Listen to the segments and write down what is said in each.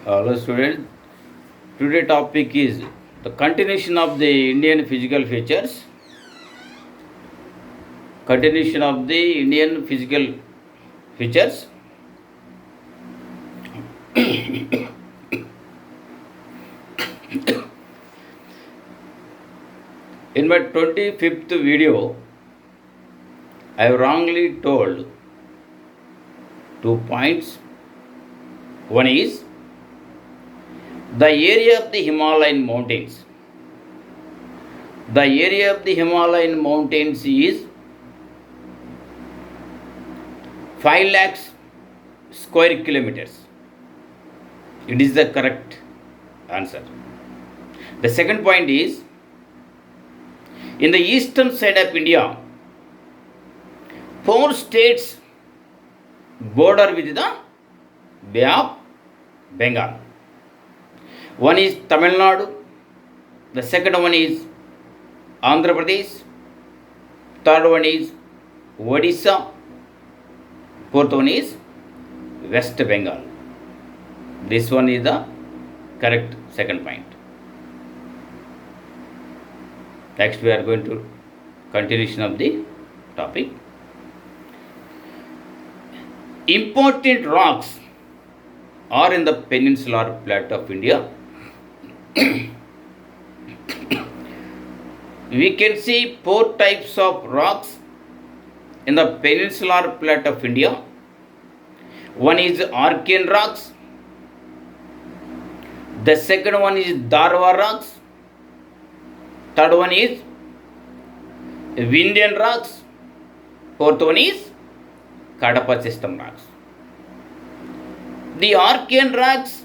Hello students, today topic is the continuation of the Indian physical features. Continuation of the Indian physical features. In my 25th video, I have wrongly told 2 points. One is the area of the Himalayan mountains. The area of the Himalayan mountains is 5 lakhs square kilometers. It is the correct answer. The second point is in the eastern side of India, 4 states border with the Bay of Bengal. One is Tamil Nadu, the second one is Andhra Pradesh, third one is Odisha, fourth one is West Bengal. This one is the correct second point. Next we are going to continuation of the topic. Important rocks are in the peninsular plateau of India. We can see 4 types of rocks in the peninsular plateau of India. One is Archean rocks. The second one is Dharwar rocks. Third one is Vindhyan rocks. Fourth one is Kadapa system rocks. The Archean rocks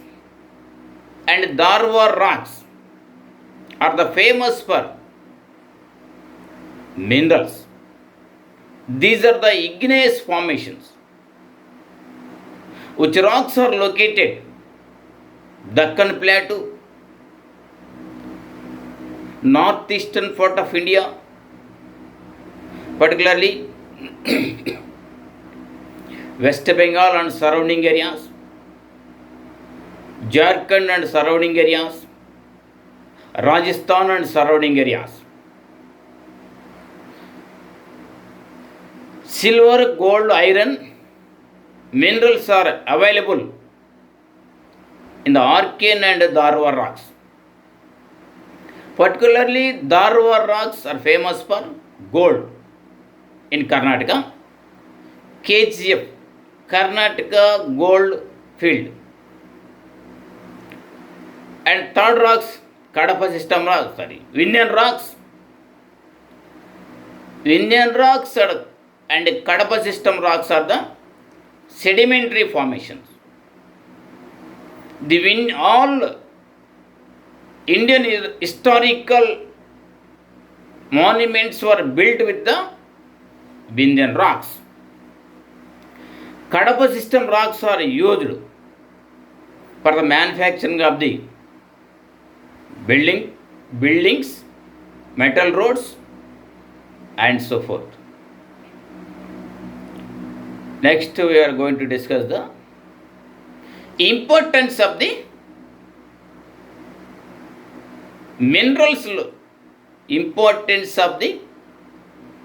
and Dharwar rocks are the famous for minerals. These are the igneous formations. Which rocks are located Deccan Plateau, northeastern part of India, particularly West Bengal and surrounding areas, Jharkhand and surrounding areas, Rajasthan and surrounding areas. Silver, gold, iron minerals are available in the Archean and Dharwar rocks. Particularly, Dharwar rocks are famous for gold in Karnataka. KGF, Karnataka Gold Field. And third rocks, Kadapa system rocks, Vindhyan rocks. Vindhyan rocks and Kadapa system rocks are the sedimentary formations. All Indian historical monuments were built with the Vindhyan rocks. Kadapa system rocks are used for the manufacturing of the buildings, metal roads, and so forth. Next, we are going to discuss the importance of the minerals, importance of the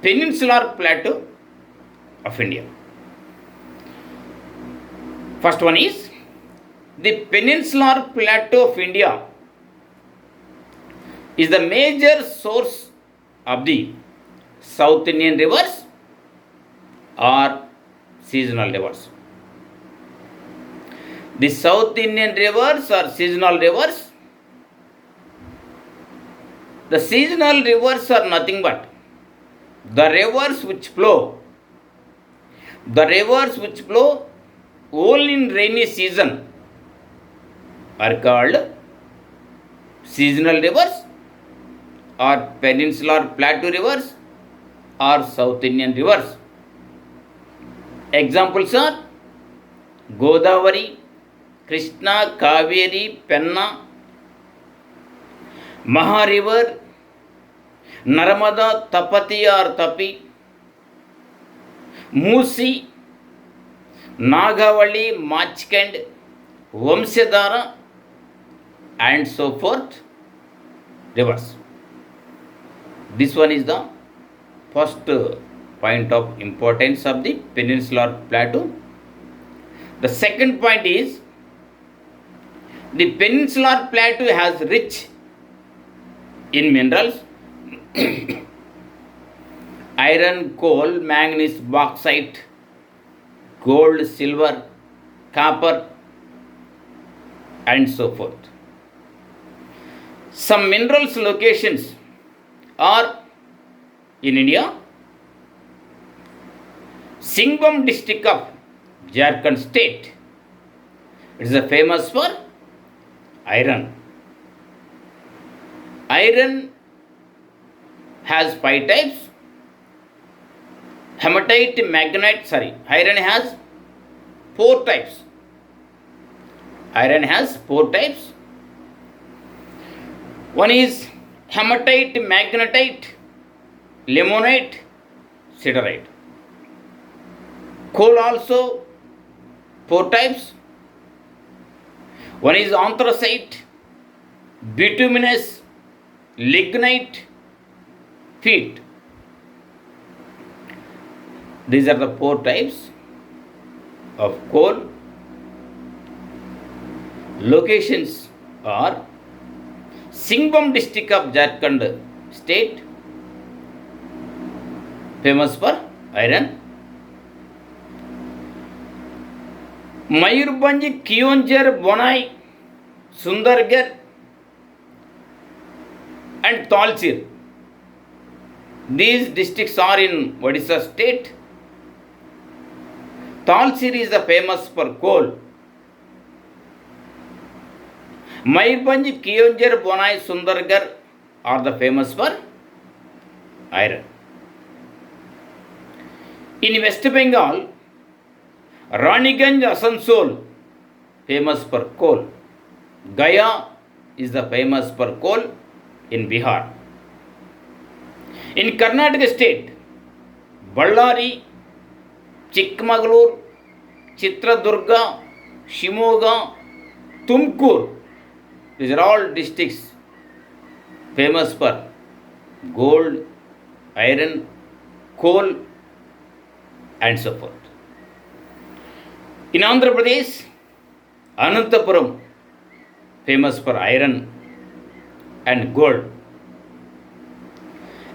peninsular plateau of India. First one is the peninsular plateau of India is the major source of the South Indian rivers or seasonal rivers. The South Indian rivers are seasonal rivers. The seasonal rivers are nothing but the rivers which flow only in rainy season are called seasonal rivers or peninsular plateau rivers or South Indian rivers. Examples are Godavari, Krishna, Kaveri, Penna, Maha river, Narmada, Tapati or Tapi, Musi, Nagavali, Machkand, Vamsadhara, and so forth, rivers. This one is the first point of importance of the peninsular plateau. The second point is the peninsular plateau has rich in minerals iron, coal, manganese, bauxite, gold, silver, copper, and so forth. Some minerals locations are in India. Singhbum district of Jharkhand state. It is famous for iron. Iron has 5 types. Hematite, magnetite, iron has 4 types. Iron has 4 types. One is hematite, magnetite, limonite, siderite. Coal also 4 types. One is anthracite, bituminous, lignite, peat. These are the 4 types of coal. Locations are Singhbum district of Jharkhand state, famous for iron. Mayurbhanj, Keonjhar, Bonai, Sundargarh and Talcher. These districts are in Odisha state. Talcher is famous for coal. Mayurbhanj, Keonjhar, Bonai, Sundargarh are the famous for iron. In West Bengal, Raniganj, Asansol, famous for coal. Gaya is the famous for coal in Bihar. In Karnataka state, Ballari, Chikmagalur, Chitradurga, Shimoga, Tumkur, these are all districts famous for gold, iron, coal and so forth. In Andhra Pradesh, Anantapuram, famous for iron and gold.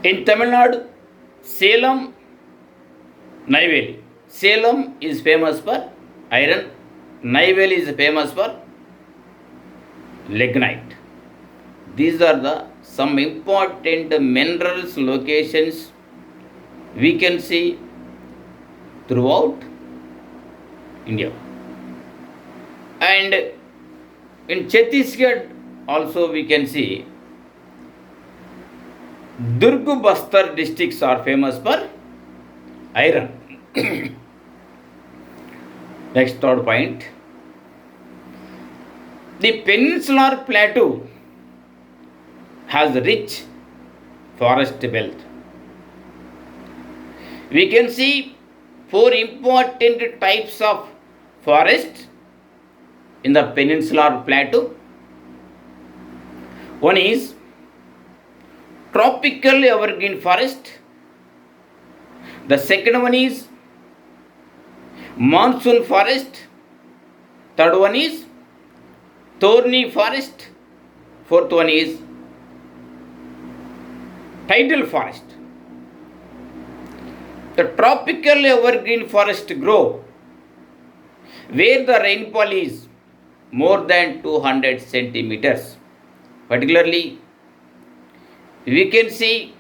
In Tamil Nadu, Salem, Neyveli. Salem is famous for iron. Neyveli is famous for lignite. These are the some important minerals locations we can see throughout India. And in Chhattisgarh also we can see Durg Bastar districts are famous for iron. Next, third point. The peninsular plateau has rich forest belt. We can see 4 important types of forest in the peninsular plateau. One is tropical evergreen forest. The second one is monsoon forest. Third one is thorny forest. Fourth one is tidal forest. The tropical evergreen forest grow where the rainfall is more than 200 centimeters. Particularly, we can see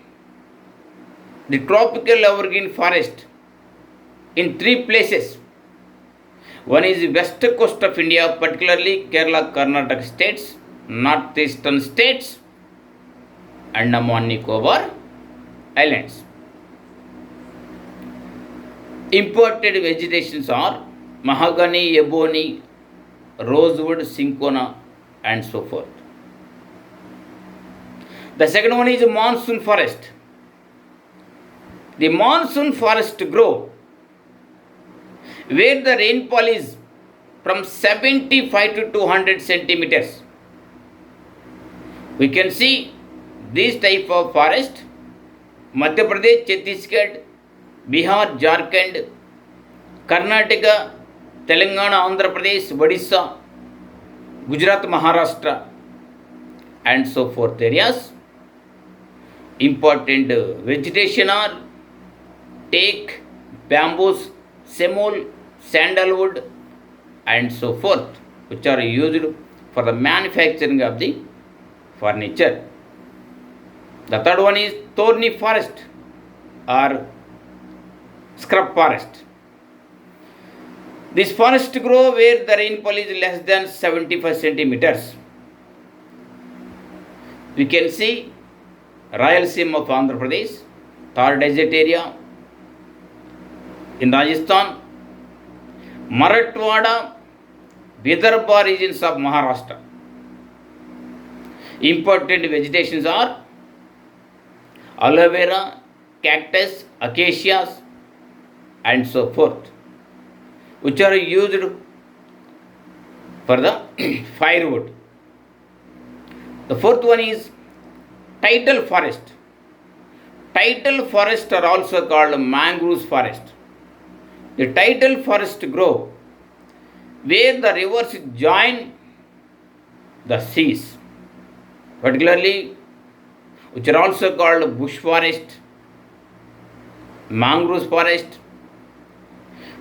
the tropical evergreen forest in 3 places. One is the west coast of India, particularly Kerala, Karnataka states, northeastern states, Andaman Nicobar Islands. Imported vegetations are mahogany, ebony, rosewood, cinchona and so forth. The second one is monsoon forest. The monsoon forest grow where the rainfall is from 75 to 200 centimeters. We can see these type of forest: Madhya Pradesh, Chhattisgarh, Bihar, Jharkhand, Karnataka, Telangana, Andhra Pradesh, Odisha, Gujarat, Maharashtra, and so forth areas. Important vegetation are teak, bamboos, semul, sandalwood, and so forth, which are used for the manufacturing of the furniture. The third one is thorny forest or scrub forest. This forest grow where the rainfall is less than 75 centimeters. We can see Rayalaseema of Andhra Pradesh, Thar desert area in Rajasthan, Marathwada, Vidarbha regions of Maharashtra. Important vegetations are aloe vera, cactus, acacias, and so forth, which are used for the firewood. The fourth one is tidal forest. Tidal forests are also called mangrove forest. The tidal forest grow where the rivers join the seas, particularly which are also called bush forest, mangrove forest,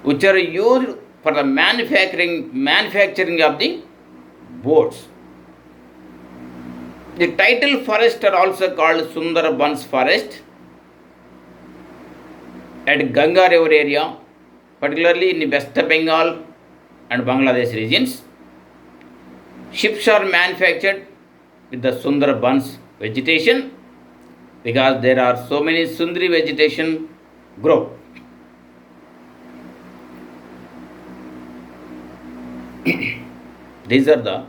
which are used for the manufacturing of the boats. The tidal forests are also called Sundarbans forest at Ganga river area, particularly in West Bengal and Bangladesh regions. Ships are manufactured with the Sundarbans vegetation because there are so many Sundari vegetation grow. These are the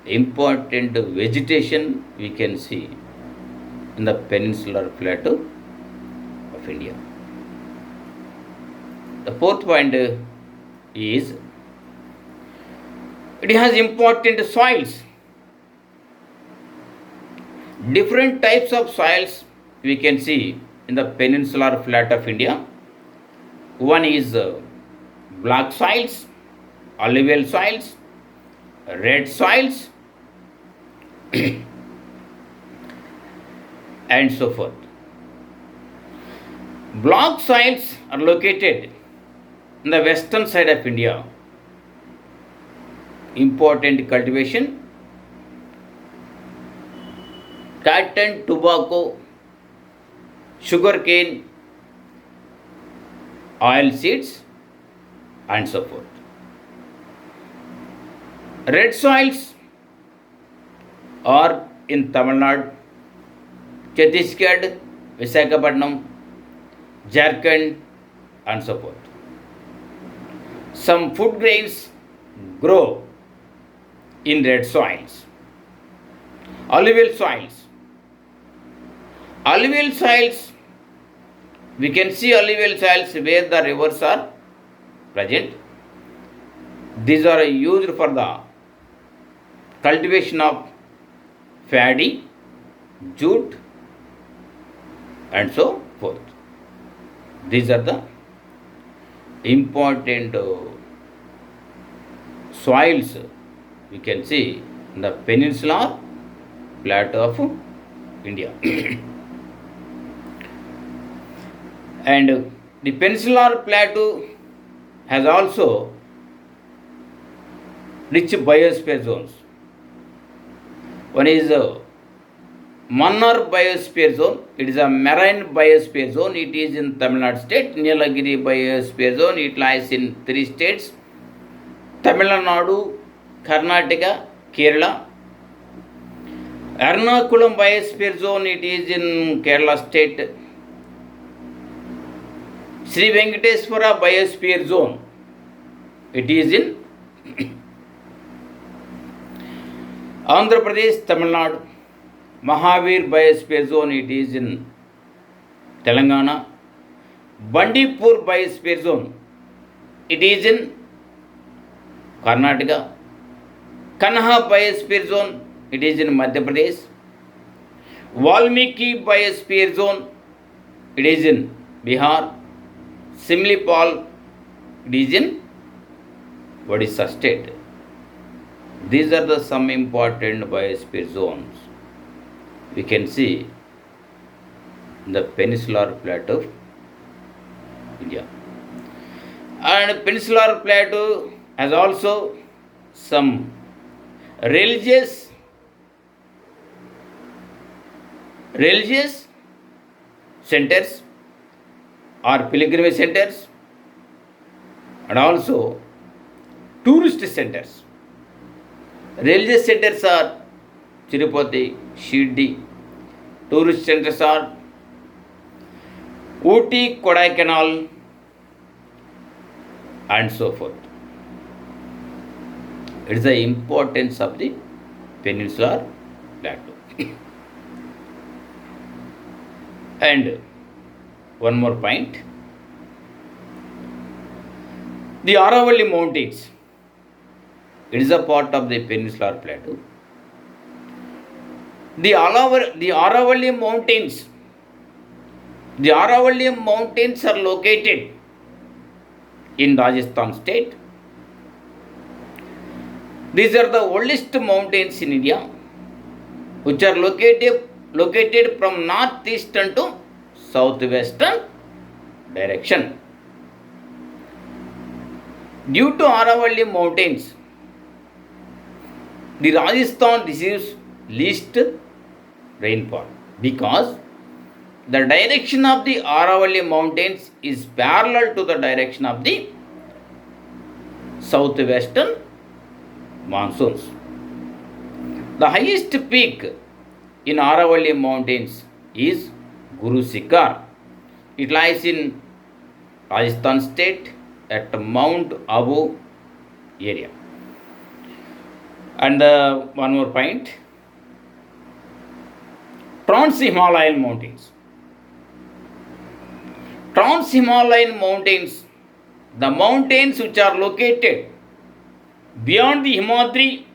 important vegetation we can see in the peninsular plateau of India. The fourth point is it has important soils. Different types of soils we can see in the peninsular flat of India. One is black soils, alluvial soils, red soils, and so forth. Black soils are located in the western side of India. Important cultivation: cotton, tobacco, sugarcane, oil seeds, and so forth. Red soils are in Tamil Nadu, Chhattisgarh, Visakhapatnam, Jharkhand, and so forth. Some food grains grow in red soils. Alluvial soils. Alluvial soils, we can see alluvial soils where the rivers are present. These are used for the cultivation of paddy, jute, and so forth. These are the important soils we can see in the peninsular plateau of India. And the peninsular plateau has also rich biosphere zones. One is Mannar Biosphere Zone. It is a marine biosphere zone. It is in Tamil Nadu state. Nilagiri Biosphere Zone. It lies in 3 states: Tamil Nadu, Karnataka, Kerala. Ernakulam Biosphere Zone. It is in Kerala state. Sri Venkateswara Biosphere Zone. It is in Andhra Pradesh, Tamil Nadu. Mahavir Biosphere Zone, it is in Telangana. Bandipur Biosphere Zone, it is in Karnataka. Kanha Biosphere Zone, it is in Madhya Pradesh. Valmiki Biosphere Zone, it is in Bihar. Simlipal, it is in Odisha state. These are the some important biosphere zones. We can see the peninsular plateau of India. And peninsular plateau has also some religious centers or pilgrimage centers and also tourist centers. Religious centers are Tirupati, Shirdi. Tourist centers are Ooty, Kodaikanal, and so forth. It is the importance of the peninsular plateau. And one more point. The Aravalli Mountains, it is a part of the peninsular plateau. The Aravalli Mountains are located in Rajasthan state. These are the oldest mountains in India, which are located from northeastern to southwestern direction. Due to Aravalli Mountains, the Rajasthan receives least rainfall because the direction of the Aravalli Mountains is parallel to the direction of the southwestern monsoons. The highest peak in Aravalli Mountains is Guru Shikhar. It lies in Rajasthan state at Mount Abu area. And one more point. Trans-Himalayan Mountains. Trans-Himalayan Mountains, the mountains which are located beyond the Himadri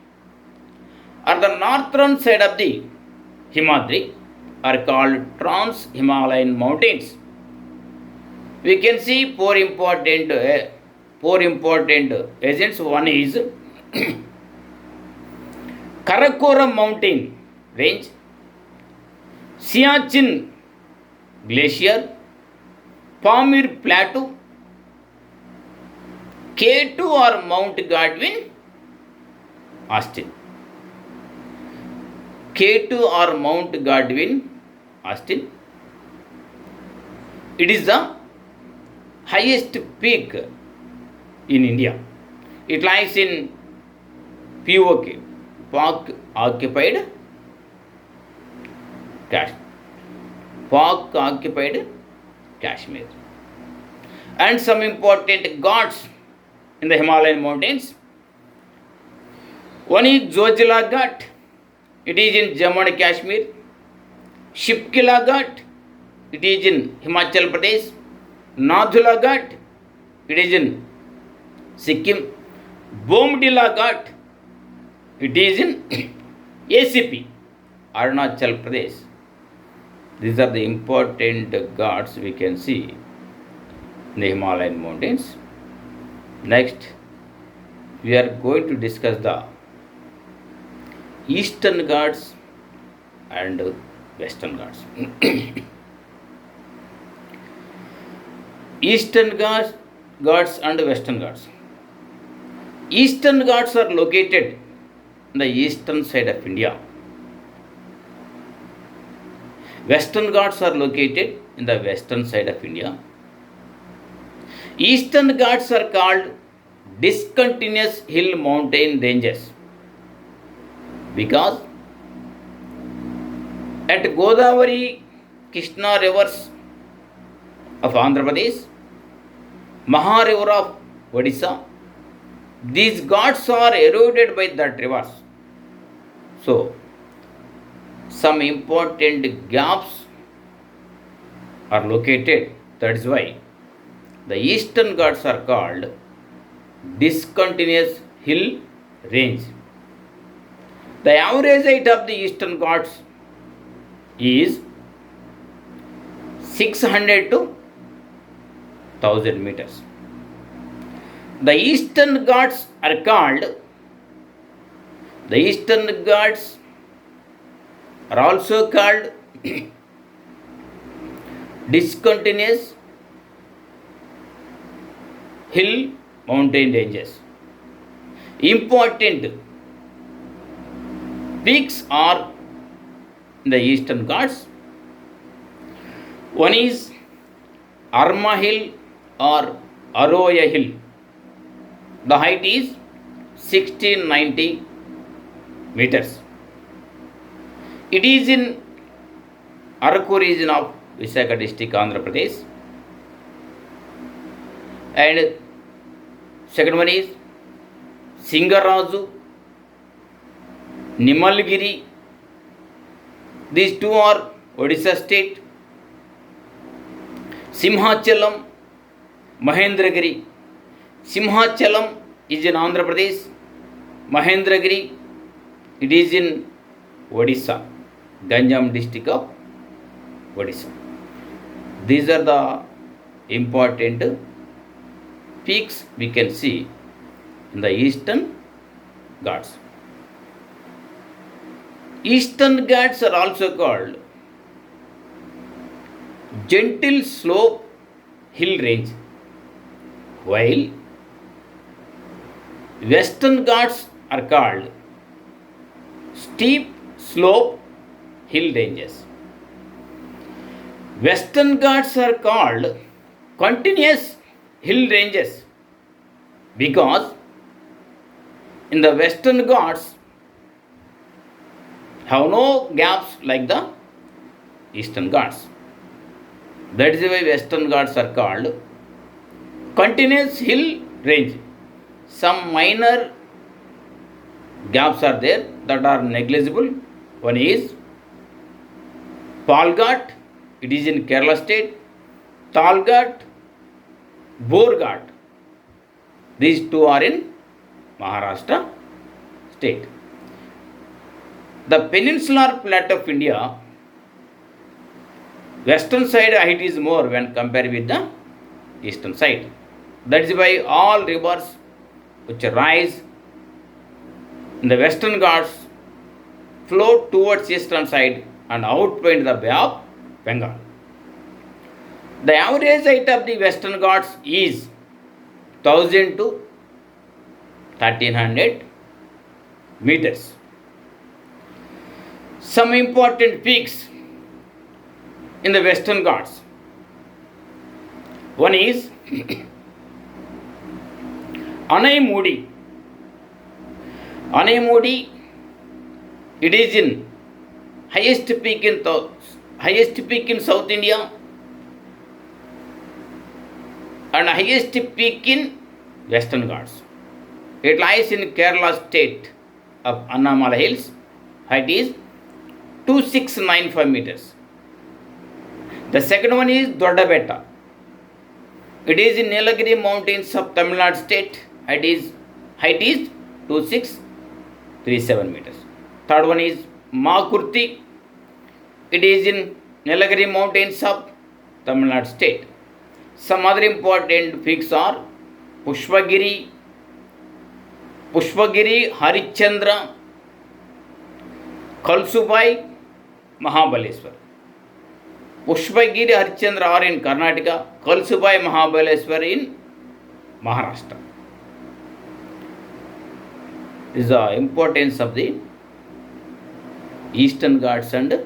or the northern side of the Himadri are called Trans-Himalayan Mountains. We can see four important agents. One is Karakoram Mountain Range, Siachen Glacier, Pamir Plateau, K2 or Mount Godwin Austen. K2 or Mount Godwin Austen. It is the highest peak in India. It lies in POK, Pak Occupied Kashmir. And some important ghats in the Himalayan mountains. One is Zojila Ghat. It is in Jammu and Kashmir. Shipkila Ghat. It is in Himachal Pradesh. Nadhula Ghat. It is in Sikkim. Bomdila Ghat. It is in ACP, Arunachal Pradesh. These are the important ghats we can see in the Himalayan mountains. Next, we are going to discuss the Eastern Ghats and Western Ghats. Eastern Ghats and Western Ghats. Eastern Ghats are located on the eastern side of India. Western Ghats are located in the western side of India. Eastern Ghats are called discontinuous hill mountain ranges because at Godavari, Krishna rivers of Andhra Pradesh, Maha river of Odisha, these ghats are eroded by that rivers. So, some important gaps are located. That is why the Eastern Ghats are called discontinuous hill range. The average height of the Eastern Ghats is 600 to 1000 meters. The Eastern Ghats are also called discontinuous hill mountain ranges. Important peaks are in the Eastern Ghats. One is Arma Hill or Aroya Hill. The height is 1690 meters. It is in Araku region of Visakhapatnam district, Andhra Pradesh. And second one is Singaraju, Nimalgiri. These two are Odisha state. Simhachalam, Mahendragiri. Simhachalam is in Andhra Pradesh. Mahendragiri, it is in Odisha, Ganjam district of Odisha. These are the important peaks we can see in the Eastern Ghats. Eastern Ghats are also called gentle slope hill range, while Western Ghats are called steep slope hill ranges. Western Ghats are called continuous hill ranges because in the Western Ghats have no gaps like the Eastern Ghats. That is why Western Ghats are called continuous hill range. Some minor gaps are there that are negligible. One is Palghat, it is in Kerala state. Talghat, Borghat, these two are in Maharashtra state. The peninsular plateau of India, western side height is more when compared with the eastern side. That is why all rivers which rise in the Western Ghats flow towards eastern side and outflow into the Bay of Bengal. The average height of the Western Ghats is 1000 to 1300 meters. Some important peaks in the Western Ghats. One is Anaimudi. Anaimudi, it is in highest peak in South India and highest peak in Western Ghats. It lies in Kerala state of Annamala Hills. Height is 2695 meters. The second one is Doddabetta. It is in Nilagiri mountains of Tamil Nadu state. Height is 2637 meters. Third one is Makurti. It is in Nilagiri mountains of Tamil Nadu state. Some other important peaks are Pushpagiri, Harichandra, Kalsubai, Mahabaleshwar. Pushpagiri, Harichandra are in Karnataka, Kalsubai, Mahabaleshwar in Maharashtra. This is the importance of the Eastern Ghats and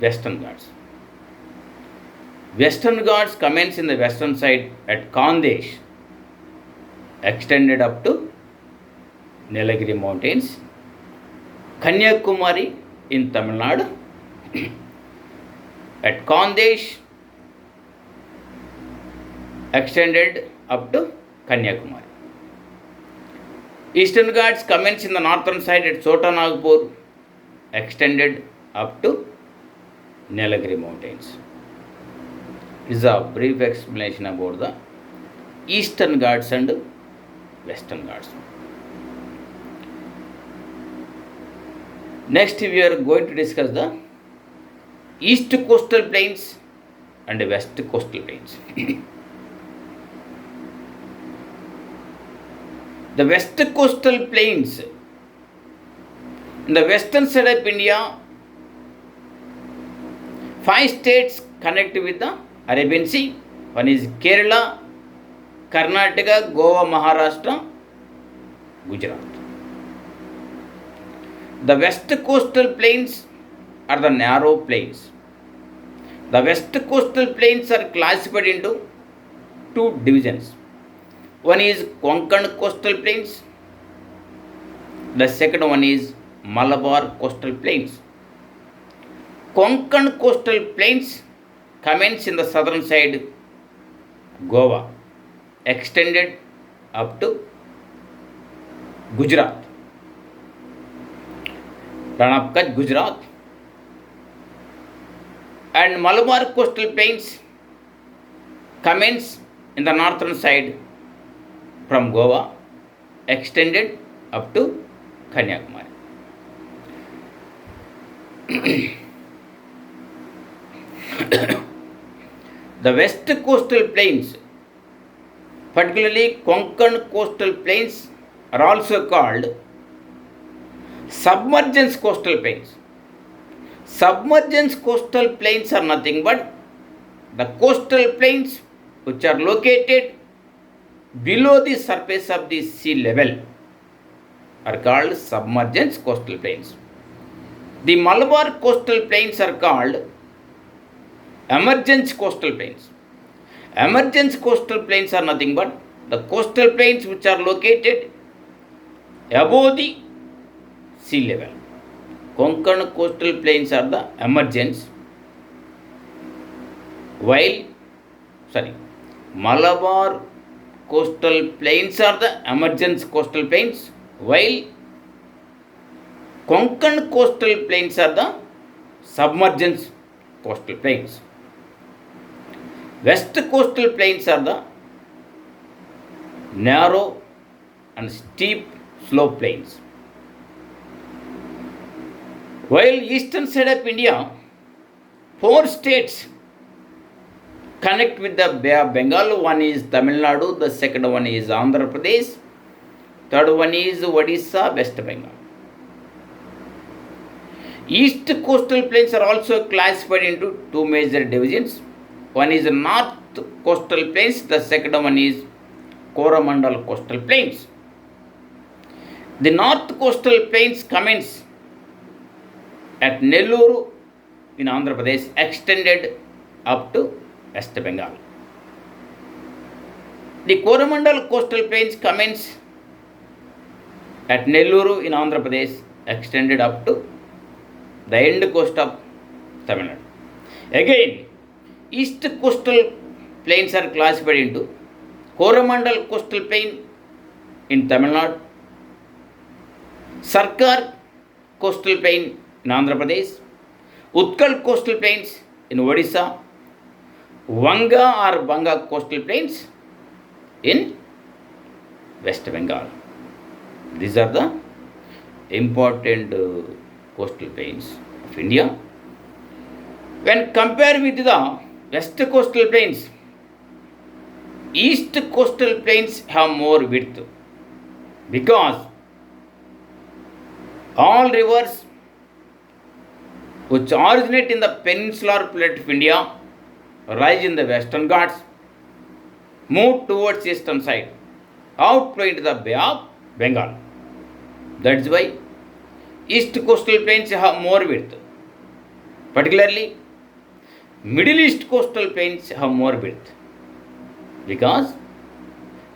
Western Ghats. Western Ghats commence in the western side at Khandesh, extended up to Nilagiri mountains, Kanyakumari in Tamil Nadu, at Khandesh, extended up to Kanyakumari. Eastern Ghats commence in the northern side at Chota Nagpur, extended up to Nilagiri mountains. This is a brief explanation about the Eastern Ghats and Western Ghats. Next, we are going to discuss the east coastal plains and west coastal plains. The west coastal plains in the western side of India, 5 states connect with the Arabian Sea. One is Kerala, Karnataka, Goa, Maharashtra, Gujarat. The west coastal plains are the narrow plains. The west coastal plains are classified into 2 divisions. One is Konkan coastal plains. The second one is Malabar coastal plains. Konkan coastal plains commence in the southern side, Goa, extended up to Gujarat, Ran of Kutch, Gujarat. And Malabar coastal plains commence in the northern side from Goa, extended up to Kanyakumari. The west coastal plains, particularly Konkan coastal plains, are also called submergence coastal plains. Submergence coastal plains are nothing but the coastal plains which are located below the surface of the sea level are called submergence coastal plains. The Malabar coastal plains are called emergence coastal plains. Emergence coastal plains are nothing but the coastal plains which are located above the sea level. Konkan coastal plains are the emergence, while Malabar coastal plains are the emergence coastal plains, while Konkan coastal plains are the submergence coastal plains. West coastal plains are the narrow and steep slope plains. While eastern side of India, 4 states connect with the Bay of Bengal. One is Tamil Nadu, the second one is Andhra Pradesh, third one is Odisha, West Bengal. East coastal plains are also classified into 2 major divisions. One is North coastal plains, the second one is Coromandel coastal plains. The North coastal plains commence at Nellore in Andhra Pradesh, extended up to West Bengal. The Coromandel coastal plains commence at Nellore in Andhra Pradesh, extended up to the end coast of Tamil Nadu. Again, east coastal plains are classified into Coromandel coastal plain in Tamil Nadu, Sarkar coastal plain in Andhra Pradesh, Utkal coastal plains in Odisha, Vanga or Banga coastal plains in West Bengal. These are the important coastal plains of India. When compared with the west coastal plains, east coastal plains have more width because all rivers which originate in the peninsular plate of India rise in the western Ghats, move towards eastern side, outflow into the Bay of Bengal. That is why east coastal plains have more width. Particularly, Middle East coastal plains have more width because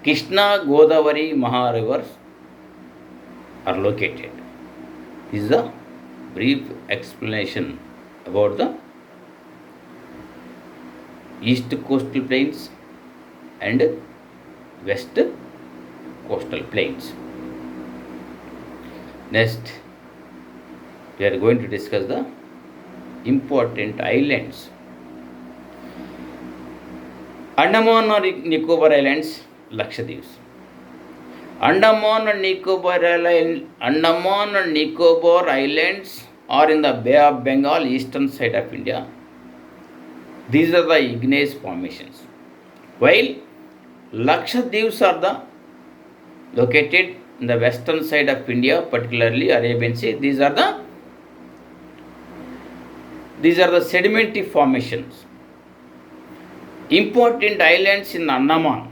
Krishna, Godavari, Maha rivers are located. This is a brief explanation about the east coastal plains and west coastal plains. Next, we are going to discuss the important islands. Andaman or Nicobar Islands, Lakshadweep. Andaman and Nicobar Islands are in the Bay of Bengal, eastern side of India. These are the igneous formations. While Lakshadweeps are located in the western side of India, particularly Arabian Sea. These are the sedimentary formations. Important islands in Andaman: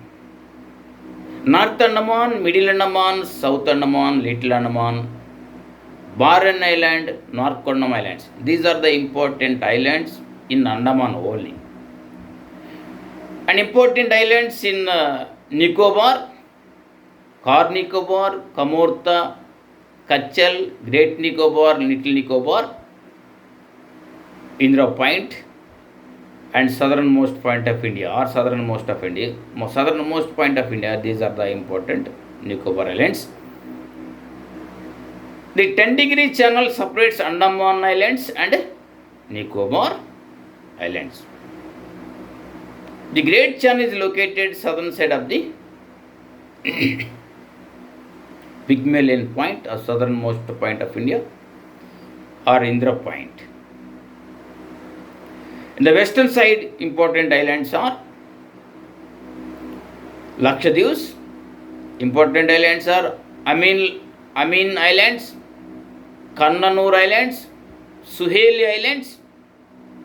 North Andaman, Middle Andaman, South Andaman, Little Andaman, Barren Island, North Kondam Islands. These are the important islands in Andaman only. And important islands in Nicobar: Car Nicobar, Kamorta, Kachal, Great Nicobar, Little Nicobar, Indra Point, and southernmost point of India, or southernmost point of India. These are the important Nicobar Islands. The 10-degree channel separates Andaman Islands and Nicobar Islands. The Great Channel is located southern side of the Pygmalion Point, or southernmost point of India, or Indra Point. In the western side, important islands are Lakshadweeps. Important islands are Amin Islands, Kannanur Islands, Suheli Islands,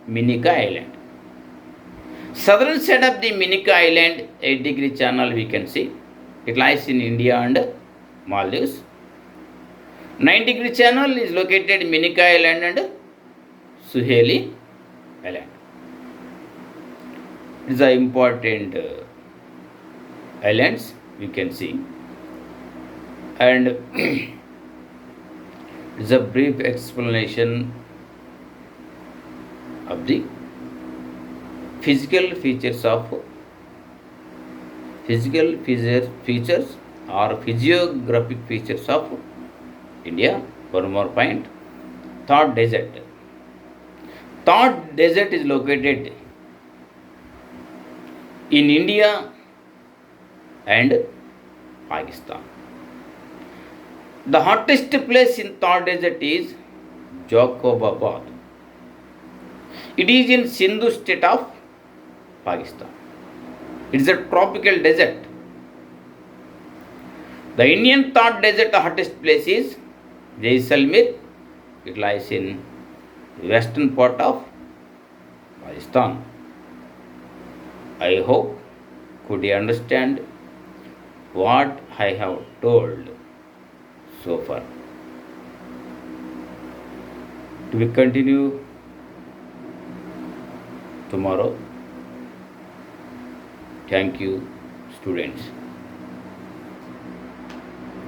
Minika Island. Southern side of the Minika Island, 8-degree channel we can see. It lies in India and Maldives. 9-degree channel is located in Minika Island and Suheli Island. These are important islands we can see. And it's a brief explanation of the physical features or physiographic features of India. One more point: Thar Desert. Thar Desert is located in India and Pakistan. The hottest place in Thar Desert is Jacobabad. It is in Sindhu state of Pakistan. It is a tropical desert. The Indian Thar Desert hottest place is Jaisalmer. It lies in western part of Pakistan. I hope could you understand what I have told so far. We continue tomorrow. Thank you, students.